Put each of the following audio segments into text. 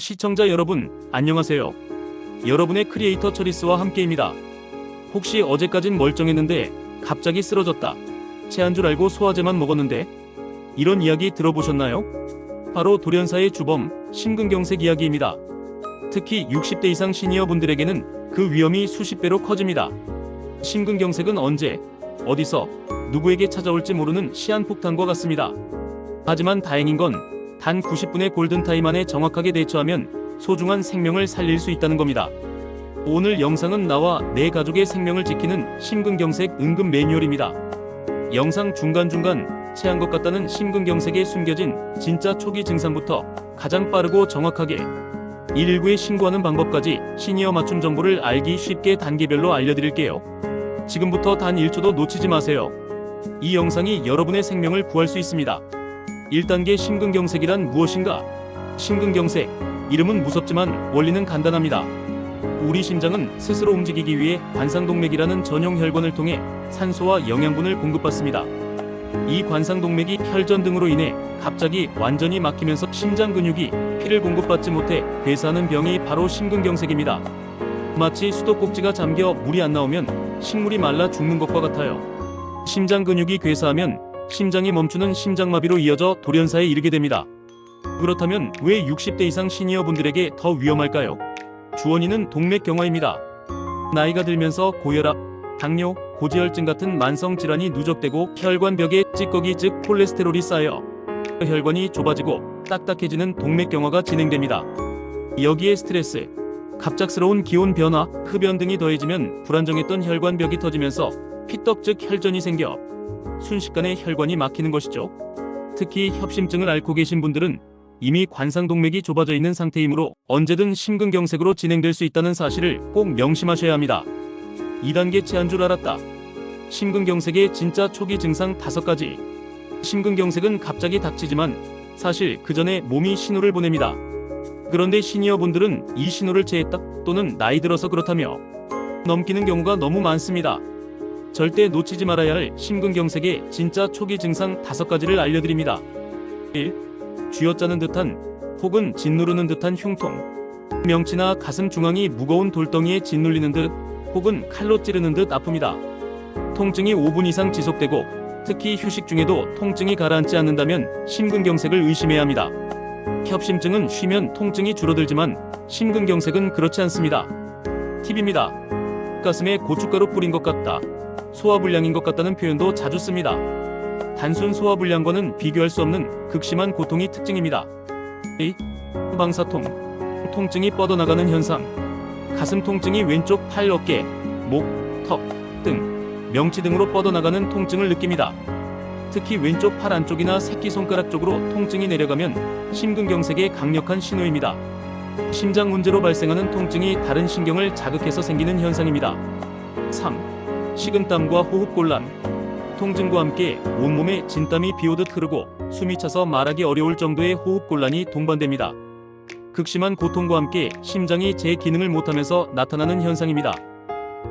시청자 여러분, 안녕하세요. 여러분의 크리에이터 처리스와 함께입니다. 혹시 어제까진 멀쩡했는데 갑자기 쓰러졌다. 체한 줄 알고 소화제만 먹었는데? 이런 이야기 들어보셨나요? 바로 돌연사의 주범, 심근경색 이야기입니다. 특히 60대 이상 시니어 분들에게는 그 위험이 수십 배로 커집니다. 심근경색은 언제, 어디서, 누구에게 찾아올지 모르는 시한폭탄과 같습니다. 하지만 다행인 건 단 90분의 골든타임 안에 정확하게 대처하면 소중한 생명을 살릴 수 있다는 겁니다. 오늘 영상은 나와 내 가족의 생명을 지키는 심근경색 응급 매뉴얼입니다. 영상 중간중간 체한 것 같다는 심근경색에 숨겨진 진짜 초기 증상부터 가장 빠르고 정확하게 119에 신고하는 방법까지 시니어 맞춤 정보를 알기 쉽게 단계별로 알려드릴게요. 지금부터 단 1초도 놓치지 마세요. 이 영상이 여러분의 생명을 구할 수 있습니다. 1단계 심근경색이란 무엇인가? 심근경색, 이름은 무섭지만 원리는 간단합니다. 우리 심장은 스스로 움직이기 위해 관상동맥이라는 전용 혈관을 통해 산소와 영양분을 공급받습니다. 이 관상동맥이 혈전 등으로 인해 갑자기 완전히 막히면서 심장 근육이 피를 공급받지 못해 괴사하는 병이 바로 심근경색입니다. 마치 수도꼭지가 잠겨 물이 안 나오면 식물이 말라 죽는 것과 같아요. 심장 근육이 괴사하면 심장이 멈추는 심장마비로 이어져 돌연사에 이르게 됩니다. 그렇다면 왜 60대 이상 시니어 분들에게 더 위험할까요? 주원인은 동맥경화입니다. 나이가 들면서 고혈압, 당뇨, 고지혈증 같은 만성 질환이 누적되고 혈관벽에 찌꺼기 즉 콜레스테롤이 쌓여 혈관이 좁아지고 딱딱해지는 동맥경화가 진행됩니다. 여기에 스트레스, 갑작스러운 기온 변화, 흡연 등이 더해지면 불안정했던 혈관벽이 터지면서 피떡 즉 혈전이 생겨 순식간에 혈관이 막히는 것이죠. 특히 협심증을 앓고 계신 분들은 이미 관상동맥이 좁아져 있는 상태이므로 언제든 심근경색으로 진행될 수 있다는 사실을 꼭 명심하셔야 합니다. 2단계 체한 줄 알았다. 심근경색의 진짜 초기 증상 5가지. 심근경색은 갑자기 닥치지만 사실 그 전에 몸이 신호를 보냅니다. 그런데 시니어 분들은 이 신호를 체했다 또는 나이 들어서 그렇다며 넘기는 경우가 너무 많습니다. 절대 놓치지 말아야 할 심근경색의 진짜 초기 증상 5가지를 알려드립니다. 1. 쥐어짜는 듯한 혹은 짓누르는 듯한 흉통. 명치나 가슴 중앙이 무거운 돌덩이에 짓눌리는 듯 혹은 칼로 찌르는 듯 아픕니다. 통증이 5분 이상 지속되고 특히 휴식 중에도 통증이 가라앉지 않는다면 심근경색을 의심해야 합니다. 협심증은 쉬면 통증이 줄어들지만 심근경색은 그렇지 않습니다. 팁입니다. 가슴에 고춧가루 뿌린 것 같다. 소화불량인 것 같다는 표현도 자주 씁니다. 단순 소화불량과는 비교할 수 없는 극심한 고통이 특징입니다. 2. 방사통. 통증이 뻗어나가는 현상. 가슴 통증이 왼쪽 팔, 어깨, 목, 턱 등 명치 등으로 뻗어나가는 통증을 느낍니다. 특히 왼쪽 팔 안쪽이나 새끼손가락 쪽으로 통증이 내려가면 심근경색의 강력한 신호입니다. 심장 문제로 발생하는 통증이 다른 신경을 자극해서 생기는 현상입니다. 3. 식은땀과 호흡곤란. 통증과 함께 온몸에 진땀이 비오듯 흐르고 숨이 차서 말하기 어려울 정도의 호흡곤란이 동반됩니다. 극심한 고통과 함께 심장이 제 기능을 못하면서 나타나는 현상입니다.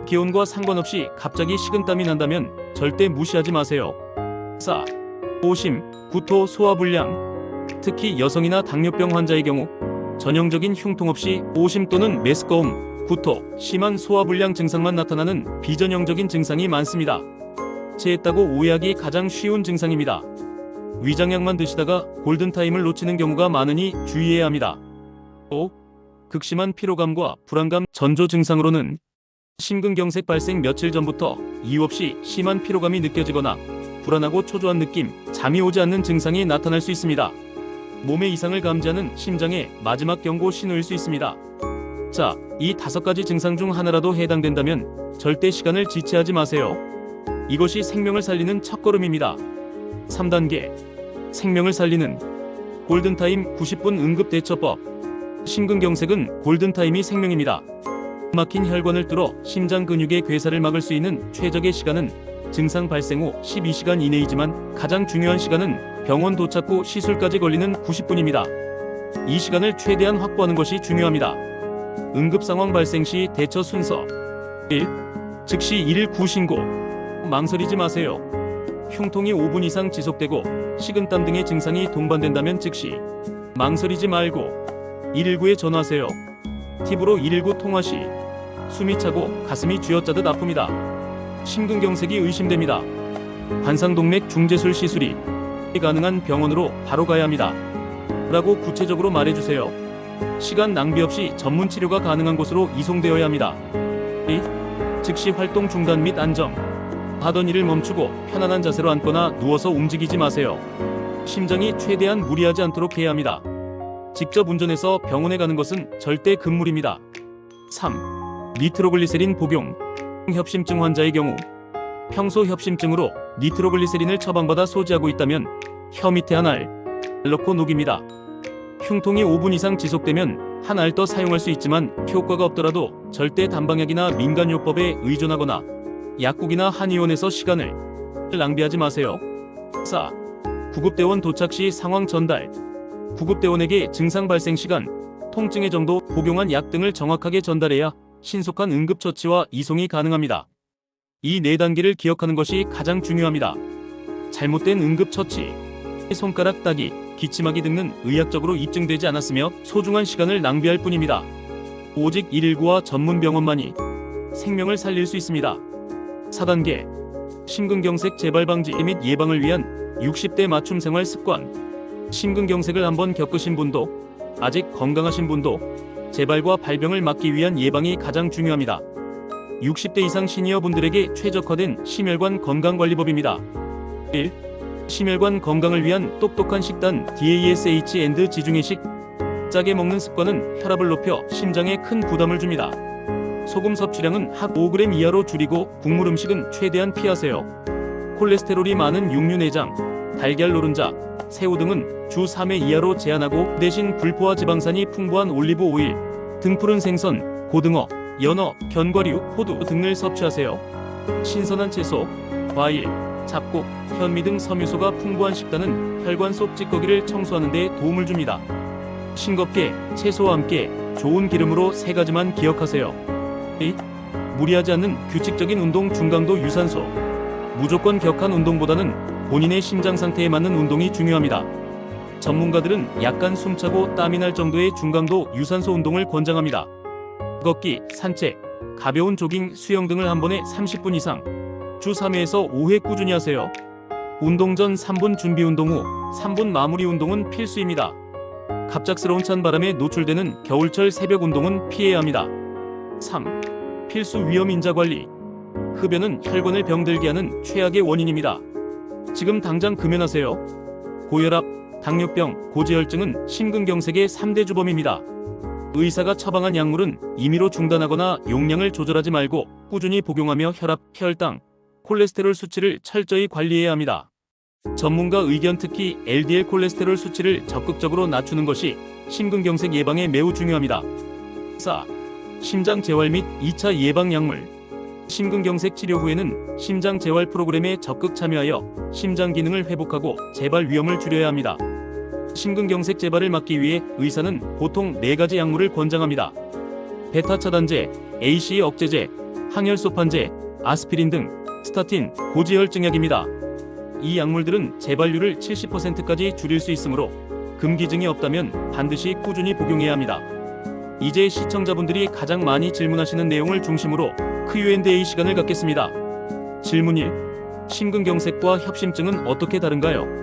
기온과 상관없이 갑자기 식은땀이 난다면 절대 무시하지 마세요. 4. 오심, 구토, 소화불량. 특히 여성이나 당뇨병 환자의 경우 전형적인 흉통 없이 오심 또는 메스꺼움, 구토, 심한 소화불량 증상만 나타나는 비전형적인 증상이 많습니다. 체했다고 오해하기 가장 쉬운 증상입니다. 위장약만 드시다가 골든타임을 놓치는 경우가 많으니 주의해야 합니다. 5. 극심한 피로감과 불안감. 전조 증상으로는 심근경색 발생 며칠 전부터 이유 없이 심한 피로감이 느껴지거나 불안하고 초조한 느낌, 잠이 오지 않는 증상이 나타날 수 있습니다. 몸의 이상을 감지하는 심장의 마지막 경고 신호일 수 있습니다. 자, 이 5가지 증상 중 하나라도 해당된다면 절대 시간을 지체하지 마세요. 이것이 생명을 살리는 첫걸음입니다. 3단계 생명을 살리는 골든타임 90분 응급대처법. 심근경색은 골든타임이 생명입니다. 막힌 혈관을 뚫어 심장 근육의 괴사를 막을 수 있는 최적의 시간은 증상 발생 후 12시간 이내이지만 가장 중요한 시간은 병원 도착 후 시술까지 걸리는 90분입니다. 이 시간을 최대한 확보하는 것이 중요합니다. 응급상황 발생 시 대처 순서. 1. 즉시 119 신고. 망설이지 마세요. 흉통이 5분 이상 지속되고 식은땀 등의 증상이 동반된다면 즉시 망설이지 말고 119에 전화하세요. 팁으로 119 통화 시 숨이 차고 가슴이 쥐어짜듯 아픕니다. 심근경색이 의심됩니다. 관상동맥 중재술 시술이 가능한 병원으로 바로 가야 합니다. 라고 구체적으로 말해주세요. 시간 낭비 없이 전문 치료가 가능한 곳으로 이송되어야 합니다. 즉시 활동 중단 및 안정. 하던 일을 멈추고 편안한 자세로 앉거나 누워서 움직이지 마세요. 심장이 최대한 무리하지 않도록 해야 합니다. 직접 운전해서 병원에 가는 것은 절대 금물입니다. 3. 니트로글리세린 복용. 협심증 환자의 경우 평소 협심증으로 니트로글리세린을 처방받아 소지하고 있다면 혀 밑에 한 알 넣고 녹입니다. 흉통이 5분 이상 지속되면 한 알 더 사용할 수 있지만 효과가 없더라도 절대 단방약이나 민간요법에 의존하거나 약국이나 한의원에서 시간을 낭비하지 마세요. 4. 구급대원 도착 시 상황 전달. 구급대원에게 증상 발생 시간, 통증의 정도, 복용한 약 등을 정확하게 전달해야 신속한 응급처치와 이송이 가능합니다. 이 4단계를 기억하는 것이 가장 중요합니다. 잘못된 응급처치, 손가락 따기, 기침하기 등은 의학적으로 입증되지 않았으며 소중한 시간을 낭비할 뿐입니다. 오직 119와 전문 병원만이 생명을 살릴 수 있습니다. 4단계 심근경색 재발 방지 및 예방을 위한 60대 맞춤 생활 습관. 심근경색을 한번 겪으신 분도 아직 건강하신 분도 재발과 발병을 막기 위한 예방이 가장 중요합니다. 60대 이상 시니어 분들에게 최적화된 심혈관 건강관리법입니다. 1. 심혈관 건강을 위한 똑똑한 식단 DASH&D 지중해식. 짜게 먹는 습관은 혈압을 높여 심장에 큰 부담을 줍니다. 소금 섭취량은 약 5g 이하로 줄이고 국물 음식은 최대한 피하세요. 콜레스테롤이 많은 육류 내장, 달걀 노른자, 새우 등은 주 3회 이하로 제한하고 대신 불포화 지방산이 풍부한 올리브 오일, 등푸른 생선, 고등어, 연어, 견과류, 호두 등을 섭취하세요. 신선한 채소, 과일, 잡곡, 현미 등 섬유소가 풍부한 식단은 혈관 속 찌꺼기를 청소하는 데 도움을 줍니다. 싱겁게 채소와 함께 좋은 기름으로 3가지만 기억하세요. 2. 무리하지 않는 규칙적인 운동 중강도 유산소. 무조건 격한 운동보다는 본인의 심장 상태에 맞는 운동이 중요합니다. 전문가들은 약간 숨차고 땀이 날 정도의 중강도 유산소 운동을 권장합니다. 걷기, 산책, 가벼운 조깅, 수영 등을 한 번에 30분 이상 주 3회에서 5회 꾸준히 하세요. 운동 전 3분 준비 운동 후 3분 마무리 운동은 필수입니다. 갑작스러운 찬바람에 노출되는 겨울철 새벽 운동은 피해야 합니다. 3. 필수 위험 인자 관리. 흡연은 혈관을 병들게 하는 최악의 원인입니다. 지금 당장 금연하세요. 고혈압, 당뇨병, 고지혈증은 심근경색의 3대 주범입니다. 의사가 처방한 약물은 임의로 중단하거나 용량을 조절하지 말고 꾸준히 복용하며 혈압, 혈당, 콜레스테롤 수치를 철저히 관리해야 합니다. 전문가 의견 특히 LDL 콜레스테롤 수치를 적극적으로 낮추는 것이 심근경색 예방에 매우 중요합니다. 4. 심장 재활 및 2차 예방 약물. 심근경색 치료 후에는 심장 재활 프로그램에 적극 참여하여 심장 기능을 회복하고 재발 위험을 줄여야 합니다. 심근경색 재발을 막기 위해 의사는 보통 4가지 약물을 권장합니다. 베타 차단제, ACE 억제제, 항혈소판제, 아스피린 등 스타틴, 고지혈증약입니다. 이 약물들은 재발률을 70%까지 줄일 수 있으므로 금기증이 없다면 반드시 꾸준히 복용해야 합니다. 이제 시청자분들이 가장 많이 질문하시는 내용을 중심으로 Q&A 시간을 갖겠습니다. 질문 1. 심근경색과 협심증은 어떻게 다른가요?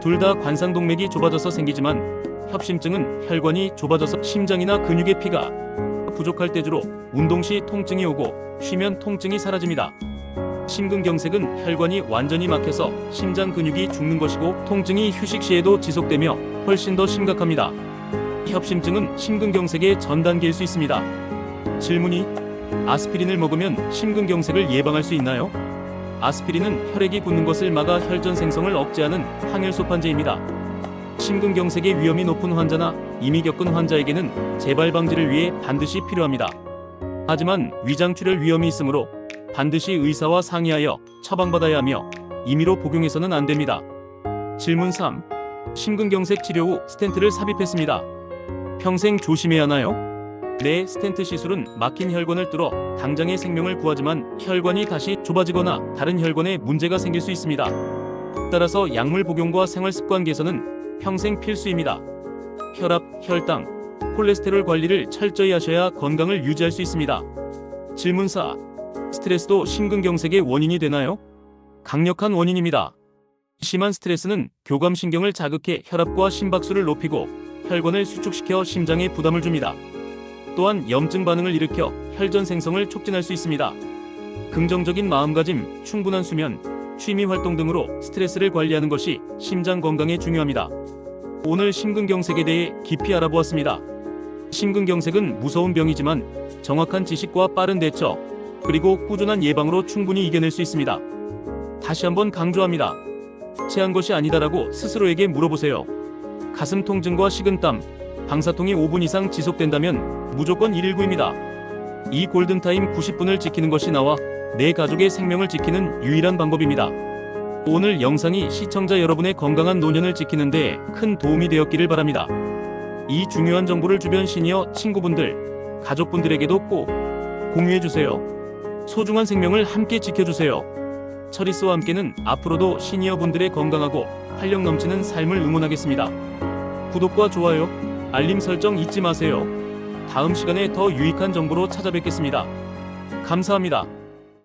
둘 다 관상동맥이 좁아져서 생기지만 협심증은 혈관이 좁아져서 심장이나 근육의 피가 부족할 때 주로 운동 시 통증이 오고 쉬면 통증이 사라집니다. 심근경색은 혈관이 완전히 막혀서 심장 근육이 죽는 것이고 통증이 휴식 시에도 지속되며 훨씬 더 심각합니다. 협심증은 심근경색의 전 단계일 수 있습니다. 질문 2. 아스피린을 먹으면 심근경색을 예방할 수 있나요? 아스피린은 혈액이 굳는 것을 막아 혈전 생성을 억제하는 항혈소판제입니다. 심근경색의 위험이 높은 환자나 이미 겪은 환자에게는 재발 방지를 위해 반드시 필요합니다. 하지만 위장출혈 위험이 있으므로 반드시 의사와 상의하여 처방받아야 하며 임의로 복용해서는 안 됩니다. 질문 3. 심근경색 치료 후 스텐트를 삽입했습니다. 평생 조심해야 하나요? 네, 스텐트 시술은 막힌 혈관을 뚫어 당장의 생명을 구하지만 혈관이 다시 좁아지거나 다른 혈관에 문제가 생길 수 있습니다. 따라서 약물 복용과 생활습관 개선은 평생 필수입니다. 혈압, 혈당, 콜레스테롤 관리를 철저히 하셔야 건강을 유지할 수 있습니다. 질문 4. 스트레스도 심근경색의 원인이 되나요? 강력한 원인입니다. 심한 스트레스는 교감신경을 자극해 혈압과 심박수를 높이고 혈관을 수축시켜 심장에 부담을 줍니다. 또한 염증 반응을 일으켜 혈전 생성을 촉진할 수 있습니다. 긍정적인 마음가짐, 충분한 수면, 취미 활동 등으로 스트레스를 관리하는 것이 심장 건강에 중요합니다. 오늘 심근경색에 대해 깊이 알아보았습니다. 심근경색은 무서운 병이지만 정확한 지식과 빠른 대처, 그리고 꾸준한 예방으로 충분히 이겨낼 수 있습니다. 다시 한번 강조합니다. 체한 것이 아니다라고 스스로에게 물어보세요. 가슴 통증과 식은땀, 방사통이 5분 이상 지속된다면 무조건 119입니다. 이 골든타임 90분을 지키는 것이 나와 내 가족의 생명을 지키는 유일한 방법입니다. 오늘 영상이 시청자 여러분의 건강한 노년을 지키는 데 큰 도움이 되었기를 바랍니다. 이 중요한 정보를 주변 시니어 친구분들, 가족분들에게도 꼭 공유해주세요. 소중한 생명을 함께 지켜주세요. 처리스와 함께는 앞으로도 시니어분들의 건강하고 활력 넘치는 삶을 응원하겠습니다. 구독과 좋아요, 알림 설정 잊지 마세요. 다음 시간에 더 유익한 정보로 찾아뵙겠습니다. 감사합니다.